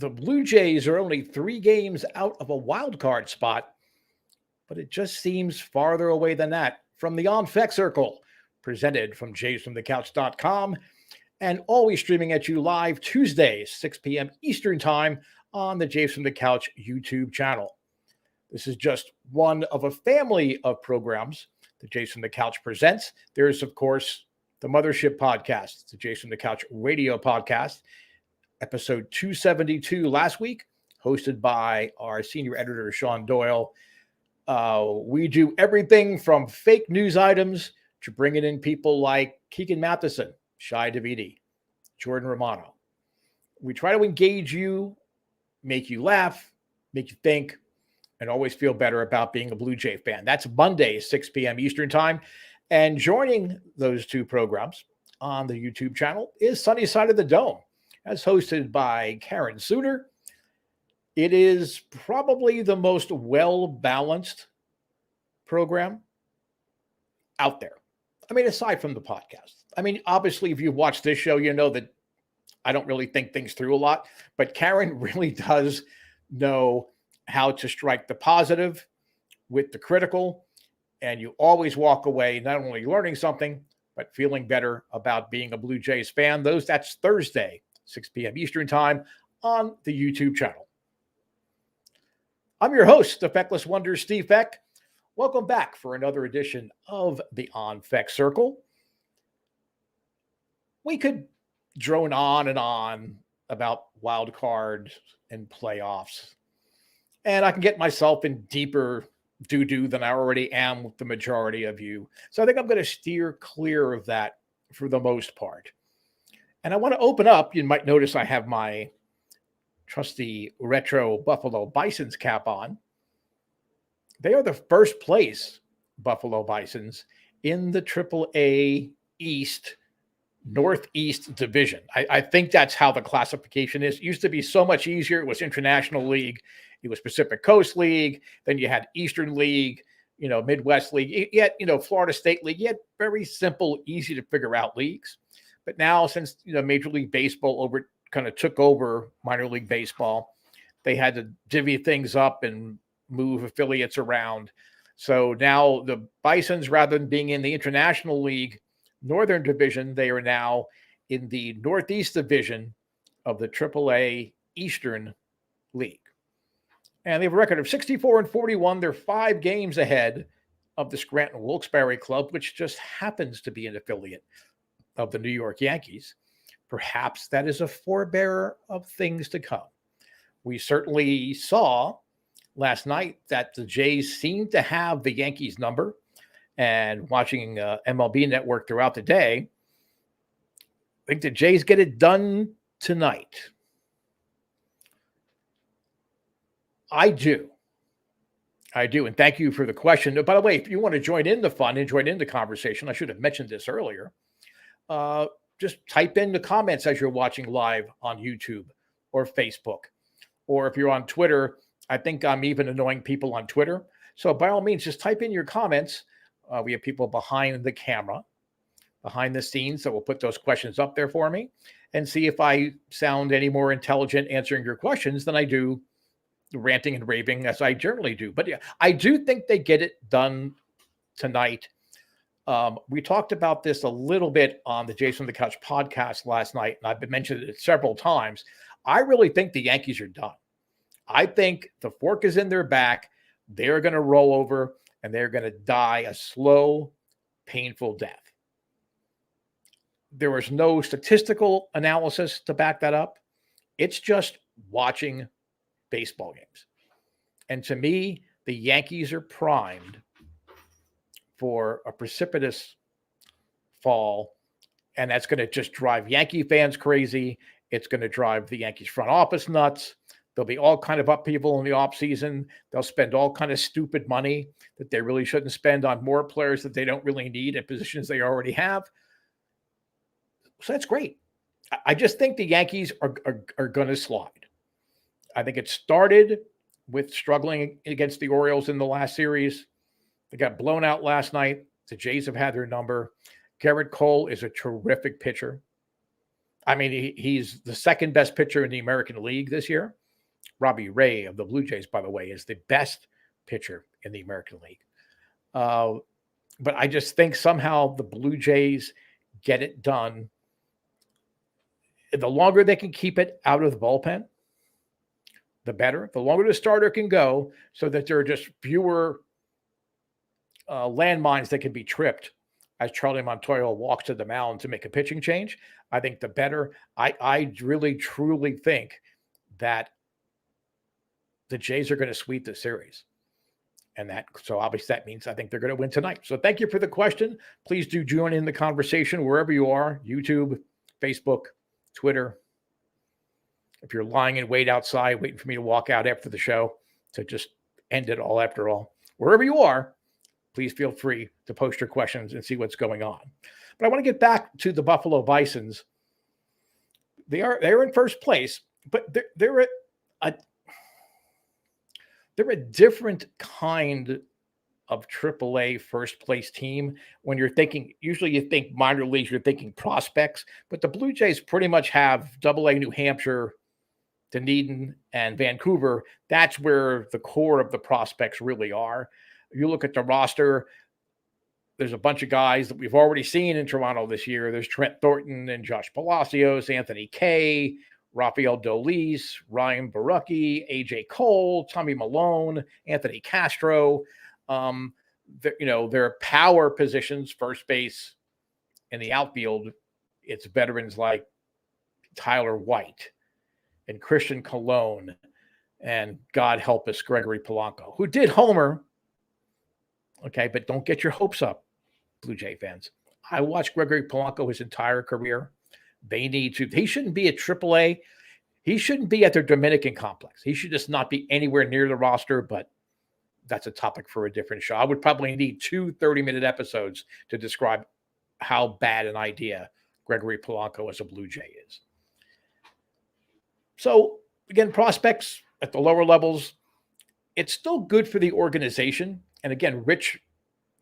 The Blue Jays are only 3 games out of a wild card spot, but it just seems farther away than that. From the On Fek Circle, presented from JFtC and always streaming at you live Tuesdays, 6 p.m. Eastern Time on the Jays from the Couch YouTube channel. This is just one of a family of programs the Jays from the Couch presents. There's, of course, the Mothership Podcast, the Jays from the Couch radio podcast, episode 272 last week, hosted by our senior editor, Sean Doyle. We do everything from fake news items to bringing in people like Keegan Matheson, Shai Davidi, Jordan Romano. We try to engage you, make you laugh, make you think, and always feel better about being a Blue Jay fan. That's Monday, 6 p.m. Eastern Time. And joining those two programs on the YouTube channel is Sunny Side of the Dome, as hosted by Karen Suter. It is probably the most well-balanced program out there. I mean, aside from the podcast. I mean, obviously, if you watch this show, you know that I don't really think things through a lot, but Karen really does know how to strike the positive with the critical, and you always walk away not only learning something, but feeling better about being a Blue Jays fan. That's Thursday, 6 p.m. Eastern Time on the YouTube channel. I'm your host, the Feckless Wonder, Steve Fek. Welcome back for another edition of the On Fek Circle. We could drone on and on about wild cards and playoffs, and I can get myself in deeper doo-doo than I already am with the majority of you. So I think I'm going to steer clear of that for the most part. And I want to open up. You might notice I have my trusty retro Buffalo Bisons cap on. They are the first place Buffalo Bisons in the AAA East Northeast Division. I think that's how the classification is. It used to be so much easier. It was International League. It was Pacific Coast League. Then you had Eastern League, Midwest League. You had, Florida State League. You had very simple, easy to figure out leagues. But now, since Major League Baseball kind of took over minor league baseball, they had to divvy things up and move affiliates around. So now the Bisons, rather than being in the International League Northern Division, they are now in the Northeast Division of the AAA Eastern League. And they have a record of 64-41. They're 5 games ahead of the Scranton Wilkes-Barre Club, which just happens to be an affiliate of the New York Yankees. Perhaps that is a forebearer of things to come. We certainly saw last night that the Jays seemed to have the Yankees number, and watching MLB Network throughout the day, I think the Jays get it done tonight. I do. And thank you for the question. By the way, if you want to join in the fun and join in the conversation, I should have mentioned this earlier. Just type in the comments as you're watching live on YouTube or Facebook. Or if you're on Twitter, I think I'm even annoying people on Twitter. So by all means, just type in your comments. We have people behind the camera, behind the scenes, that will put those questions up there for me and see if I sound any more intelligent answering your questions than I do ranting and raving as I generally do. But yeah, I do think they get it done tonight. We talked about this a little bit on the Jays from the Couch podcast last night, and I've been mentioning it several times. I really think the Yankees are done. I think the fork is in their back. They're going to roll over, and they're going to die a slow, painful death. There was no statistical analysis to back that up. It's just watching baseball games. And to me, the Yankees are primed for a precipitous fall, and that's going to just drive Yankee fans crazy. It's going to drive the Yankees front office nuts. There'll be all kind of upheaval in the offseason. They'll spend all kind of stupid money that they really shouldn't spend on more players that they don't really need at positions they already have. So that's great. I just think the Yankees are going to slide. I think it started with struggling against the Orioles in the last series. They got blown out last night. The Jays have had their number. Garrett Cole is a terrific pitcher. I mean, he's the second best pitcher in the American League this year. Robbie Ray of the Blue Jays, by the way, is the best pitcher in the American League. But I just think somehow the Blue Jays get it done. The longer they can keep it out of the bullpen, the better. The longer the starter can go, so that there are just fewer landmines that can be tripped as Charlie Montoyo walks to the mound to make a pitching change, I think the better. I really, truly think that the Jays are going to sweep the series. And so obviously that means I think they're going to win tonight. So thank you for the question. Please do join in the conversation wherever you are, YouTube, Facebook, Twitter. If you're lying in wait outside, waiting for me to walk out after the show to just end it all after all, wherever you are, please feel free to post your questions and see what's going on. But I want to get back to the Buffalo Bisons. They're in first place, but they're a different kind of AAA first place team. When you're thinking, usually you think minor leagues, you're thinking prospects, but the Blue Jays pretty much have AA New Hampshire, Dunedin, and Vancouver. That's where the core of the prospects really are. If you look at the roster, there's a bunch of guys that we've already seen in Toronto this year. There's Trent Thornton and Josh Palacios, Anthony Kay, Rafael Dolis, Ryan Barucki, AJ Cole, Tommy Malone, Anthony Castro. Their power positions, first base and the outfield, it's veterans like Tyler White and Christian Colon and, God help us, Gregory Polanco, who did homer. Okay, but don't get your hopes up, Blue Jay fans. I watched Gregory Polanco his entire career. He shouldn't be at AAA. He shouldn't be at their Dominican complex. He should just not be anywhere near the roster, but that's a topic for a different show. I would probably need 2 30-minute episodes to describe how bad an idea Gregory Polanco as a Blue Jay is. So, again, prospects at the lower levels, it's still good for the organization. And again, Rich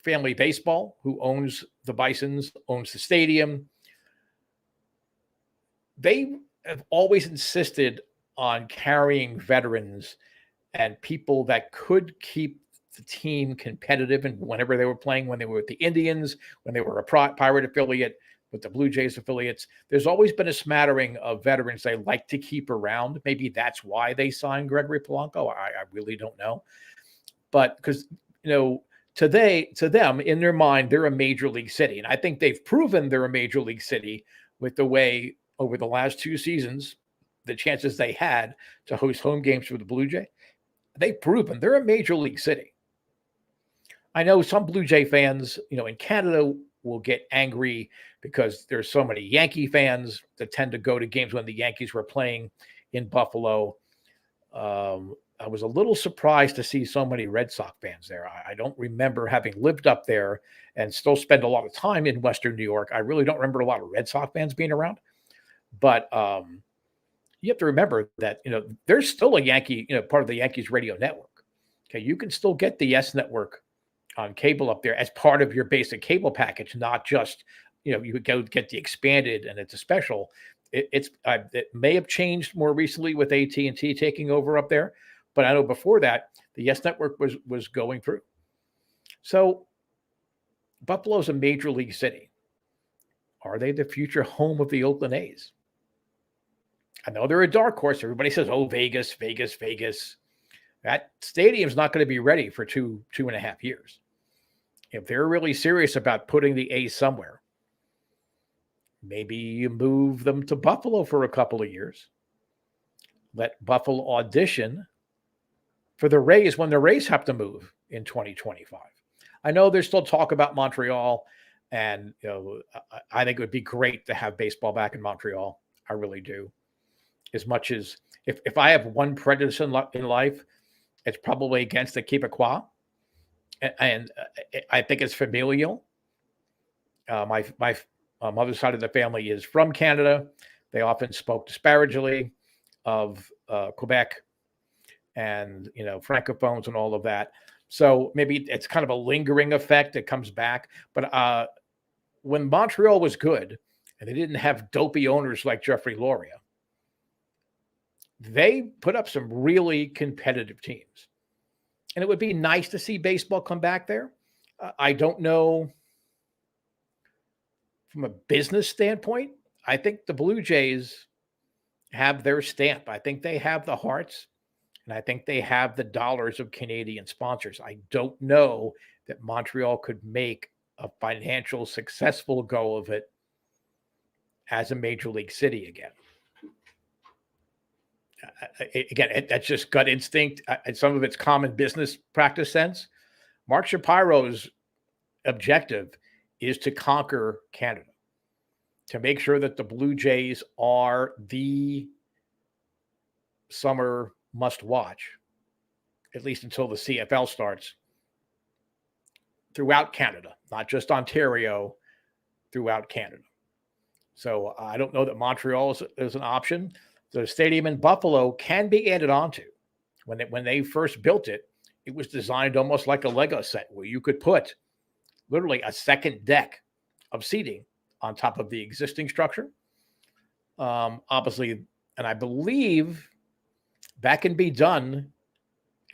Family Baseball, who owns the Bisons, owns the stadium, they have always insisted on carrying veterans and people that could keep the team competitive. And whenever they were playing, when they were with the Indians, when they were a Pirate affiliate, with the Blue Jays affiliates, there's always been a smattering of veterans they like to keep around. Maybe that's why they signed Gregory Polanco. I really don't know. But because, to them, in their mind, they're a major league city. And I think they've proven they're a major league city with the way over the last 2 seasons, the chances they had to host home games for the Blue Jay, they've proven they're a major league city. I know some Blue Jay fans, in Canada will get angry because there's so many Yankee fans that tend to go to games when the Yankees were playing in Buffalo. I was a little surprised to see so many Red Sox fans there. I don't remember, having lived up there and still spend a lot of time in Western New York, I really don't remember a lot of Red Sox fans being around. But you have to remember that, there's still a Yankee, part of the Yankees radio network. Okay, you can still get the Yes Network on cable up there as part of your basic cable package, not just, you would go get the expanded and it's a special. It may have changed more recently with AT&T taking over up there, but I know before that, the Yes Network was going through. So Buffalo's a major league city. Are they the future home of the Oakland A's? I know they're a dark horse. Everybody says, oh, Vegas. That stadium's not going to be ready for 2.5 years. If they're really serious about putting the A's somewhere, maybe you move them to Buffalo for a couple of years. Let Buffalo audition for the Rays when the Rays have to move in 2025. I know there's still talk about Montreal, and I think it would be great to have baseball back in Montreal. I really do. As much as if I have one prejudice in life, it's probably against the Quebecois, and I think it's familial. My mother's side of the family is from Canada. They often spoke disparagingly of Quebec and, Francophones and all of that. So maybe it's kind of a lingering effect that comes back. But when Montreal was good, and they didn't have dopey owners like Jeffrey Loria, they put up some really competitive teams. And it would be nice to see baseball come back there. I don't know from a business standpoint. I think the Blue Jays have their stamp. I think they have the hearts, and I think they have the dollars of Canadian sponsors. I don't know that Montreal could make a financial successful go of it as a major league city again. Again, that's just gut instinct. Some of it's common business practice sense. Mark Shapiro's objective is to conquer Canada, to make sure that the Blue Jays are the summer must watch, at least until the CFL starts, throughout Canada, not just Ontario, throughout Canada. So I don't know that Montreal is an option. The stadium in Buffalo can be added onto. When they first built it, it was designed almost like a Lego set where you could put literally a second deck of seating on top of the existing structure. Obviously, and I believe that can be done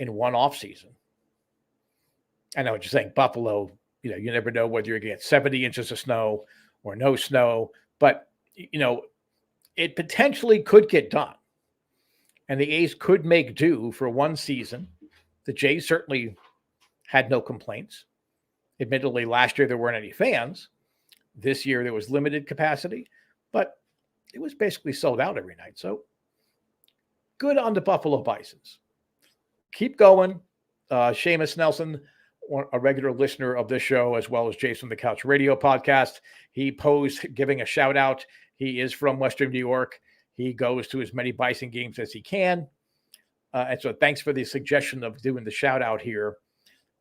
in one off season. I know what you're saying. Buffalo, you never know whether you're going to get 70 inches of snow or no snow, but it potentially could get done. And the A's could make do for one season. The Jays certainly had no complaints. Admittedly, last year there weren't any fans. This year there was limited capacity, but it was basically sold out every night. So good on the Buffalo Bisons. Keep going. Seamus Nelson, a regular listener of this show, as well as Jason the Couch Radio podcast, he posed giving a shout out. He is from Western New York. He goes to as many Bison games as he can. And so thanks for the suggestion of doing the shout out here.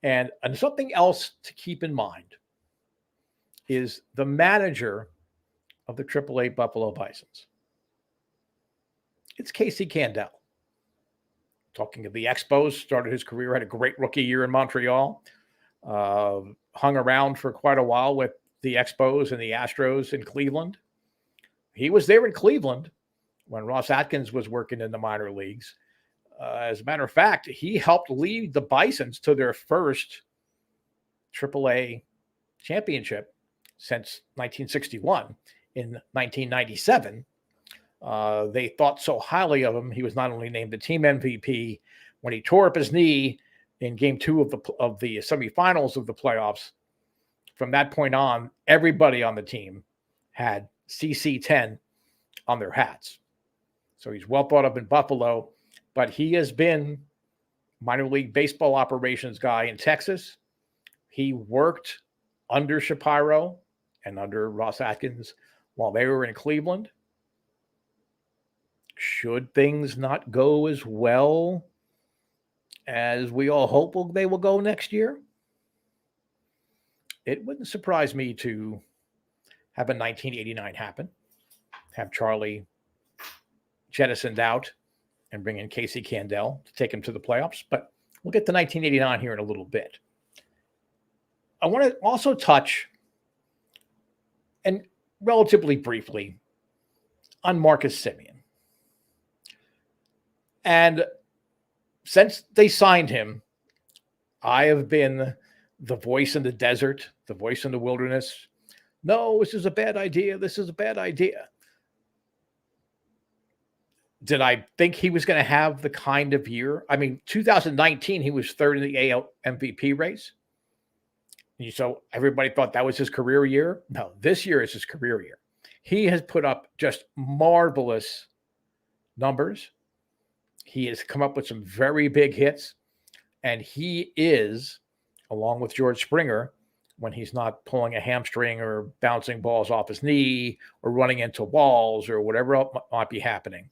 And something else to keep in mind is the manager of the AAA Buffalo Bisons. It's Casey Candell. Talking of the Expos, started his career, had a great rookie year in Montreal, hung around for quite a while with the Expos and the Astros in Cleveland. He was there in Cleveland when Ross Atkins was working in the minor leagues. As a matter of fact, he helped lead the Bisons to their first AAA championship since 1961. In 1997, they thought so highly of him. He was not only named the team MVP when he tore up his knee in Game 2 of the semifinals of the playoffs. From that point on, everybody on the team had CC10 on their hats. So he's well thought of in Buffalo, but he has been minor league baseball operations guy in Texas. He worked under Shapiro and under Ross Atkins while they were in Cleveland. Should things not go as well as we all hope they will go next year, it wouldn't surprise me to have a 1989 happen, have Charlie jettisoned out and bring in Casey Candell to take him to the playoffs. But we'll get to 1989 here in a little bit. I want to also touch, and relatively briefly, on Marcus Semien. And since they signed him, I have been the voice in the desert, the voice in the wilderness. No, this is a bad idea. This is a bad idea. Did I think he was going to have the kind of year? I mean, 2019, he was third in the AL MVP race. So everybody thought that was his career year. No, this year is his career year. He has put up just marvelous numbers. He has come up with some very big hits. And he is, along with George Springer, when he's not pulling a hamstring or bouncing balls off his knee or running into walls or whatever else might be happening,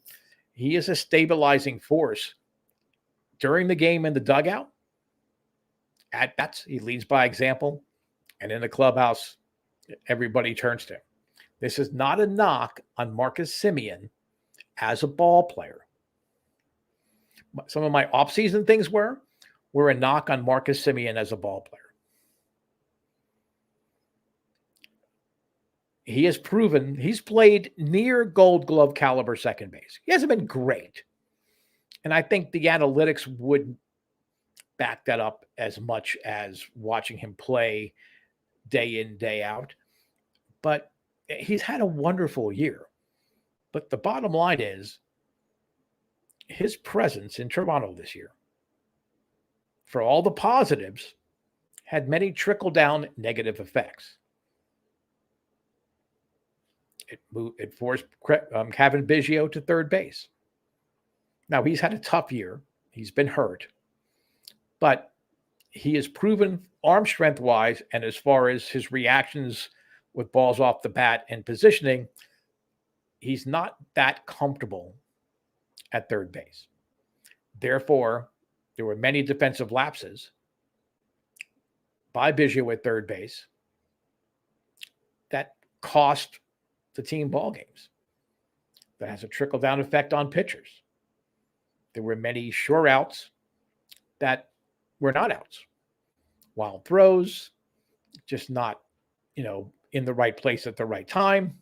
he is a stabilizing force during the game in the dugout. At bats, he leads by example. And in the clubhouse, everybody turns to him. This is not a knock on Marcus Semien as a ball player. Some of my offseason things were a knock on Marcus Semien as a ball player. he has proven he's played near Gold Glove caliber second base. He hasn't been great. And I think the analytics wouldn't back that up as much as watching him play day in, day out. But he's had a wonderful year. But the bottom line is his presence in Toronto this year, for all the positives, had many trickle-down negative effects. It forced Kevin Biggio to third base. Now, he's had a tough year. He's been hurt. But he has proven arm strength-wise and as far as his reactions with balls off the bat and positioning, he's not that comfortable at third base. Therefore, there were many defensive lapses by Biggio at third base that cost the team ball games. That has a trickle-down effect on pitchers. There were many sure outs that were not outs. Wild throws, just not, in the right place at the right time.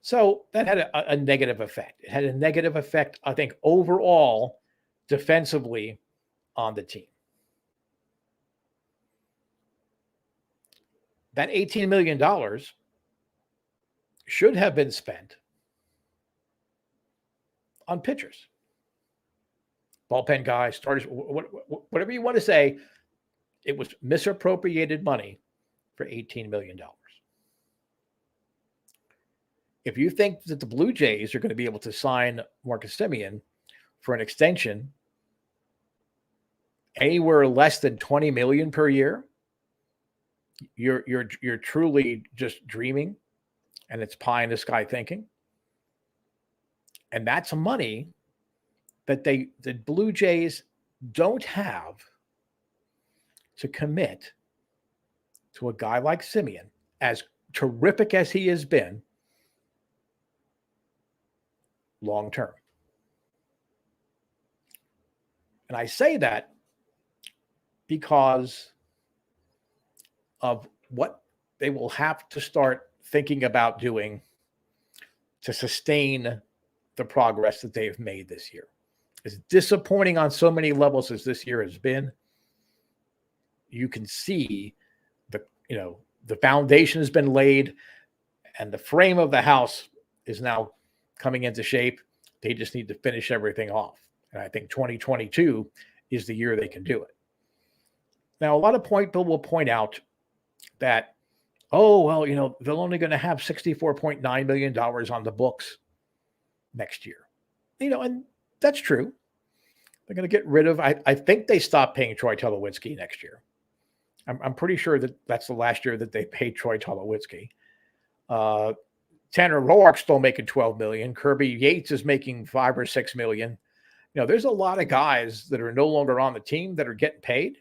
So that had a negative effect. It had a negative effect, I think, overall, defensively on the team. That $18 million should have been spent on pitchers, bullpen guys, starters, whatever you want to say. It was misappropriated money for $18 million. If you think that the Blue Jays are going to be able to sign Marcus Semien for an extension anywhere less than $20 million per year, you're truly just dreaming, and it's pie in the sky thinking. And that's money that the Blue Jays don't have to commit to a guy like Semien, as terrific as he has been, long term. And I say that because of what they will have to start thinking about doing to sustain the progress that they've made this year. As disappointing on so many levels as this year has been, you can see the foundation has been laid and the frame of the house is now coming into shape. They just need to finish everything off. And I think 2022 is the year they can do it. Now, a lot of people will point out that, they're only going to have $64.9 million on the books next year. And that's true. They're going to get rid of, I think they stopped paying Troy Tulowitzki next year. I'm pretty sure that that's the last year that they paid Troy Tulowitzki. Tanner Roark's still making $12 million. Kirby Yates is making $5 or $6 million. There's a lot of guys that are no longer on the team that are getting paid.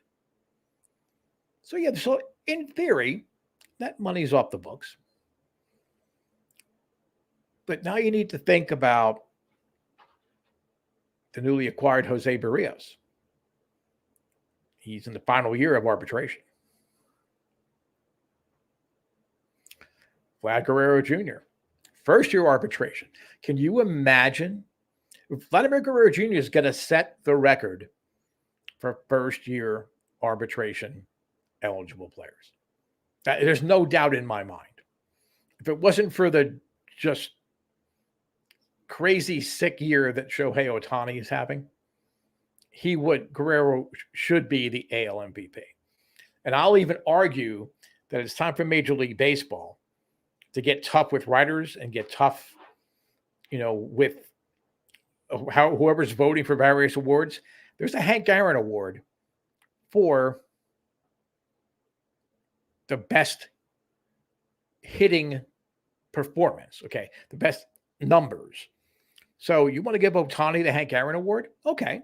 So in theory, that money's off the books. But now you need to think about the newly acquired Jose Barrios. He's in the final year of arbitration. Vlad Guerrero Jr., first-year arbitration. Can you imagine? Vladimir Guerrero Jr. is going to set the record for first-year arbitration eligible players. There's no doubt in my mind. If it wasn't for the just crazy sick year that Shohei Ohtani is having, Guerrero should be the AL MVP. And I'll even argue that it's time for Major League Baseball to get tough with writers and get tough, with whoever's voting for various awards. There's a Hank Aaron Award for the best hitting performance, okay? The best numbers. So you want to give Ohtani the Hank Aaron Award? Okay.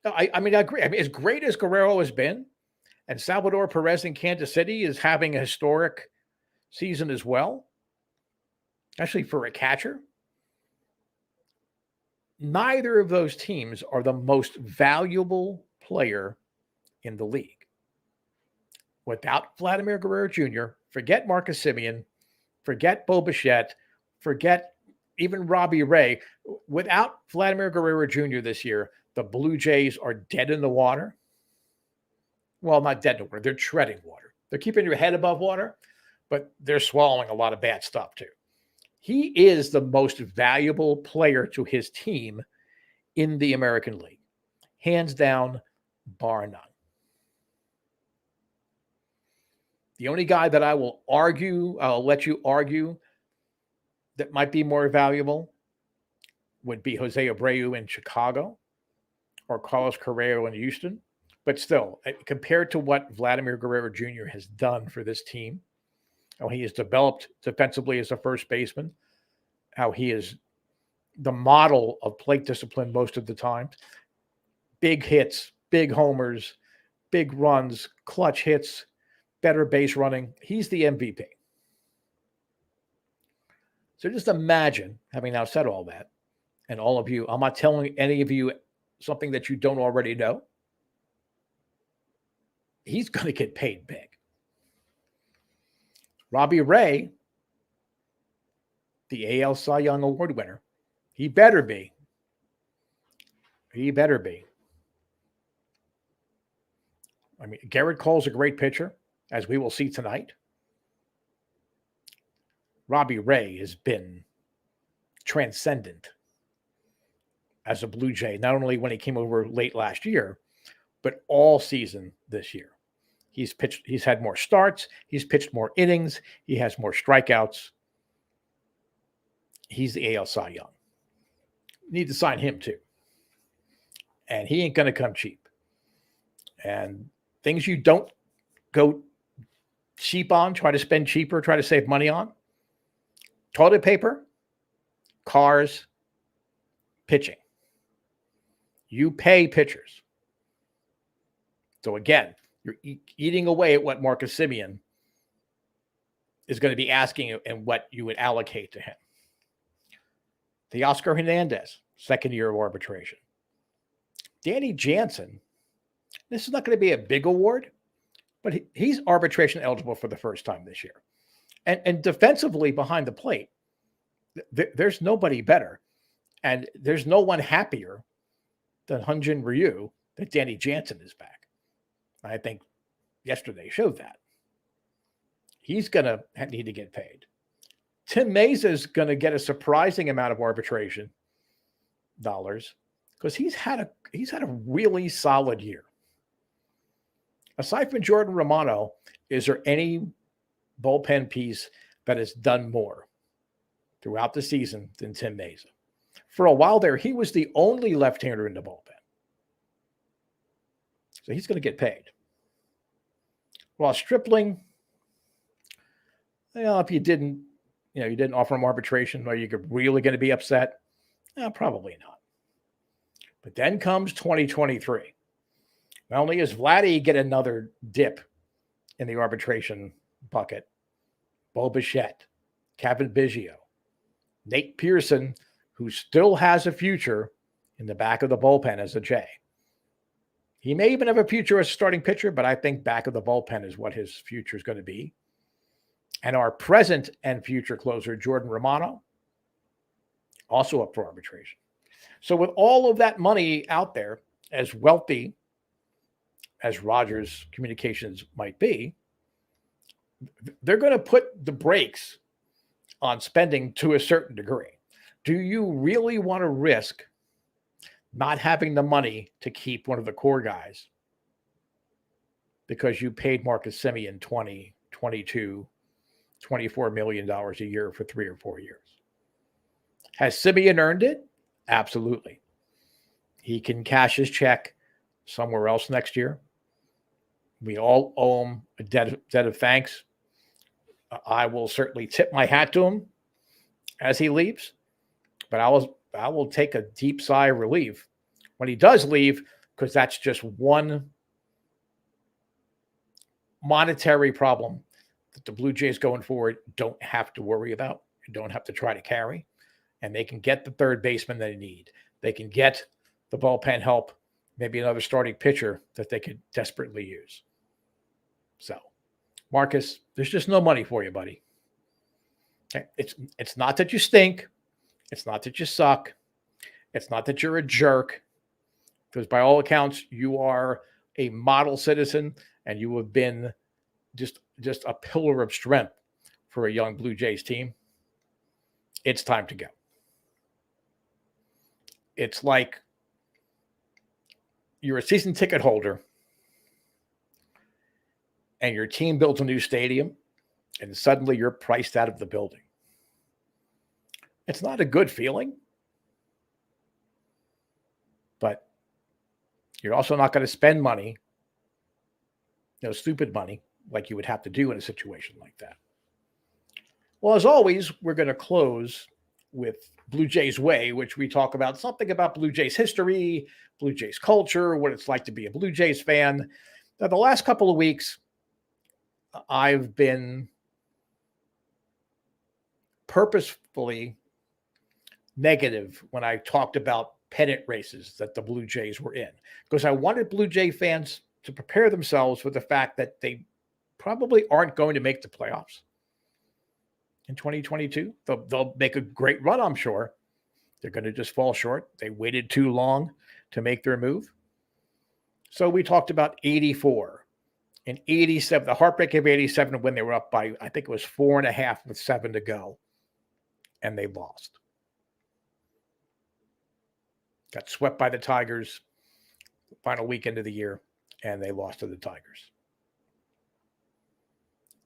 I agree. As great as Guerrero has been, and Salvador Perez in Kansas City is having a historic season as well, especially for a catcher, neither of those teams are the most valuable player in the league. Without Vladimir Guerrero Jr., forget Marcus Semien, Forget Bo Bichette. Forget even Robbie Ray. Without Vladimir Guerrero Jr. this year, the Blue Jays are dead in the water. Well, not dead in the water. They're treading water. They're keeping your head above water, but they're swallowing a lot of bad stuff too. He is the most valuable player to his team in the American League. Hands down, bar none. The only guy that I'll let you argue that might be more valuable would be Jose Abreu in Chicago or Carlos Correa in Houston. But still, compared to what Vladimir Guerrero Jr. has done for this team, how he has developed defensively as a first baseman, how he is the model of plate discipline most of the time, big hits, big homers, big runs, clutch hits, better base running. He's the MVP. So just imagine, having now said all that, and all of you, I'm not telling any of you something that you don't already know. He's going to get paid big. Robbie Ray, the AL Cy Young Award winner, he better be. He better be. I mean, Garrett Cole's a great pitcher, as we will see tonight. Robbie Ray has been transcendent as a Blue Jay, not only when he came over late last year, but all season this year. He's had more starts, he's pitched more innings, he has more strikeouts. He's the AL Cy Young. You need to sign him too. And he ain't going to come cheap. And things you don't go cheap on, try to spend cheaper, try to save money on: toilet paper, cars, pitching. You pay pitchers. So again, you're eating away at what Marcus Semien is going to be asking you and what you would allocate to him. Teoscar Hernandez, second year of arbitration. Danny Jansen, this is not going to be a big award, but he's arbitration eligible for the first time this year. And defensively behind the plate, there's nobody better. And there's no one happier than Hyun-Jin Ryu that Danny Jansen is back. I think yesterday showed that. He's going to need to get paid. Tim Mesa is going to get a surprising amount of arbitration dollars because he's had a really solid year. Aside from Jordan Romano, is there any bullpen piece that has done more throughout the season than Tim Mesa? For a while there, he was the only left-hander in the bullpen. So he's going to get paid. While Stripling, if you didn't offer him arbitration, are you really going to be upset? Probably not. But then comes 2023. Not only does Vladdy get another dip in the arbitration bucket, Bo Bichette, Kevin Biggio, Nate Pearson, who still has a future in the back of the bullpen as a J. He may even have a future as a starting pitcher, but I think back of the bullpen is what his future is going to be. And our present and future closer, Jordan Romano, also up for arbitration. So with all of that money out there, as wealthy as Rogers Communications might be, they're going to put the brakes on spending to a certain degree. Do you really want to risk not having the money to keep one of the core guys because you paid Marcus Semien $20, $22, $24 million a year for 3 or 4 years? Has Semien earned it? Absolutely. He can cash his check somewhere else next year. We all owe him a debt of thanks. I will certainly tip my hat to him as he leaves, but I will take a deep sigh of relief when he does leave, because that's just one monetary problem that the Blue Jays going forward don't have to worry about and don't have to try to carry. And they can get the third baseman they need. They can get the bullpen help, maybe another starting pitcher that they could desperately use. So, Marcus, there's just no money for you, buddy. Okay? It's not that you stink. It's not that you suck. It's not that you're a jerk, because by all accounts, you are a model citizen and you have been just a pillar of strength for a young Blue Jays team. It's time to go. It's like you're a season ticket holder and your team builds a new stadium and suddenly you're priced out of the building. It's not a good feeling, but you're also not going to spend money, stupid money, like you would have to do in a situation like that. Well, as always, we're going to close with Blue Jays Way, which we talk about something about Blue Jays history, Blue Jays culture, what it's like to be a Blue Jays fan. Now, the last couple of weeks, I've been purposefully negative when I talked about pennant races that the Blue Jays were in, because I wanted Blue Jay fans to prepare themselves for the fact that they probably aren't going to make the playoffs in 2022. They'll make a great run, I'm sure. They're going to just fall short. They waited too long to make their move. So we talked about 84 and 87, the heartbreak of 87 when they were up by, I think it was 4.5 with 7 to go, and they lost. Got swept by the Tigers final weekend of the year, and they lost to the Tigers.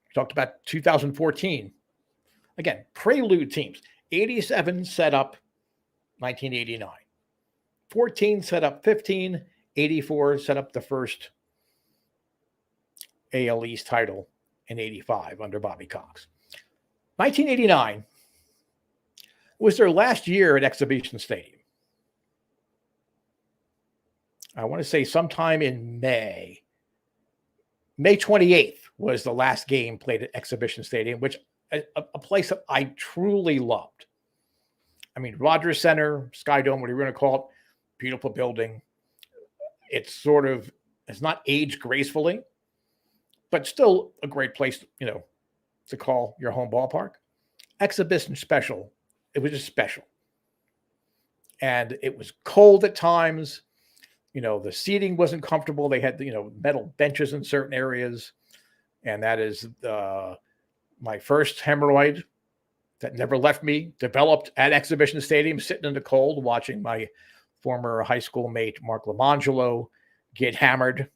We talked about 2014. Again, prelude teams. 87 set up 1989. 14 set up 15. 84 set up the first AL East title in 85 under Bobby Cox. 1989 was their last year at Exhibition Stadium. I want to say sometime in May. May 28th was the last game played at Exhibition Stadium, which a place that I truly loved. I mean, Rogers Center, Sky Dome, whatever you want to call it, beautiful building. It's not aged gracefully, but still a great place, to call your home ballpark. Exhibition special. It was just special. And it was cold at times. The seating wasn't comfortable. They had, metal benches in certain areas. And that is my first hemorrhoid that never left me, developed at Exhibition Stadium, sitting in the cold, watching my former high school mate, Mark Lamangelo, get hammered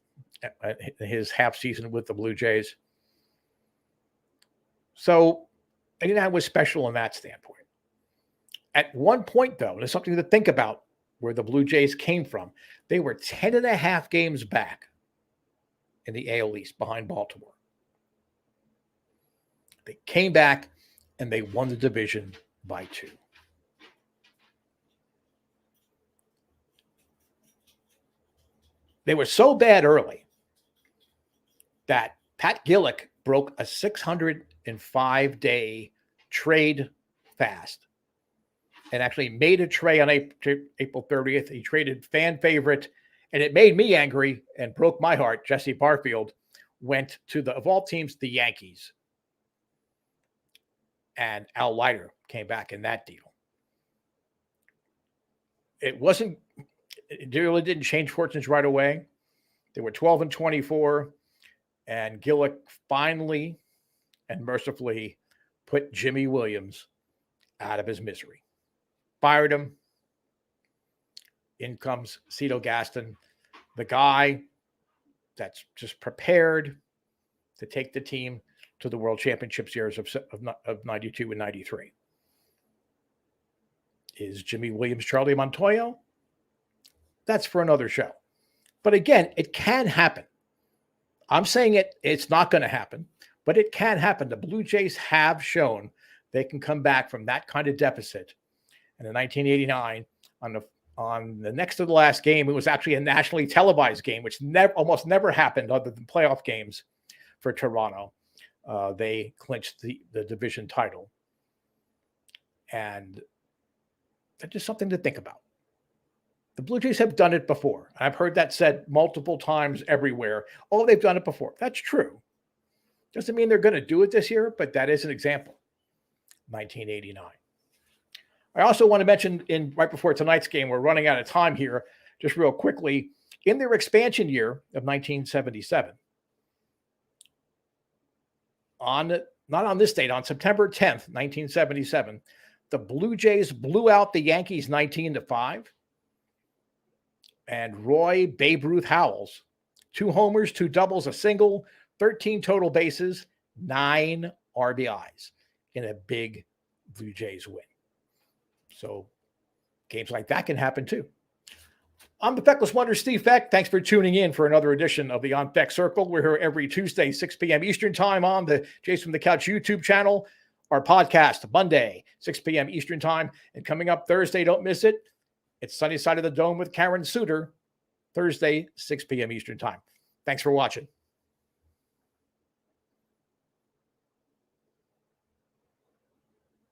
in his half season with the Blue Jays. So, it was special in that standpoint. At one point, though, there's something to think about where the Blue Jays came from. They were 10.5 games back in the AL East behind Baltimore. They came back and they won the division by 2. They were so bad early that Pat Gillick broke a 605-day trade fast and actually made a trade on April 30th. He traded fan favorite, and it made me angry and broke my heart. Jesse Barfield went to of all teams, the Yankees. And Al Leiter came back in that deal. It really didn't change fortunes right away. They were 12-24, and Gillick finally and mercifully put Jimmy Williams out of his misery. Fired him. In comes Cito Gaston, the guy that's just prepared to take the team to the World Championships years of 92 and 93. Is Jimmy Williams Charlie Montoyo? That's for another show. But again, it can happen. I'm saying it's not going to happen, but it can happen. The Blue Jays have shown they can come back from that kind of deficit. And in 1989, on the next to the last game, it was actually a nationally televised game, which almost never happened other than playoff games for Toronto. They clinched the division title. And that's just something to think about. The Blue Jays have done it before. I've heard that said multiple times everywhere. Oh, they've done it before. That's true. Doesn't mean they're going to do it this year, but that is an example. 1989. I also want to mention right before tonight's game, we're running out of time here, just real quickly, in their expansion year of 1977, not on this date, on September 10th, 1977, the Blue Jays blew out the Yankees 19-5. And Roy Babe Ruth Howells, 2 homers, 2 doubles, a single, 13 total bases, 9 RBIs in a big Blue Jays win. So games like that can happen too. I'm the Feckless Wonder, Steve Fek. Thanks for tuning in for another edition of the On Fek Circle. We're here every Tuesday, 6 p.m. Eastern Time on the Jays from the Couch YouTube channel. Our podcast, Monday, 6 p.m. Eastern Time. And coming up Thursday, don't miss it. It's Sunny Side of the Dome with Karen Suter, Thursday, 6 p.m. Eastern Time. Thanks for watching.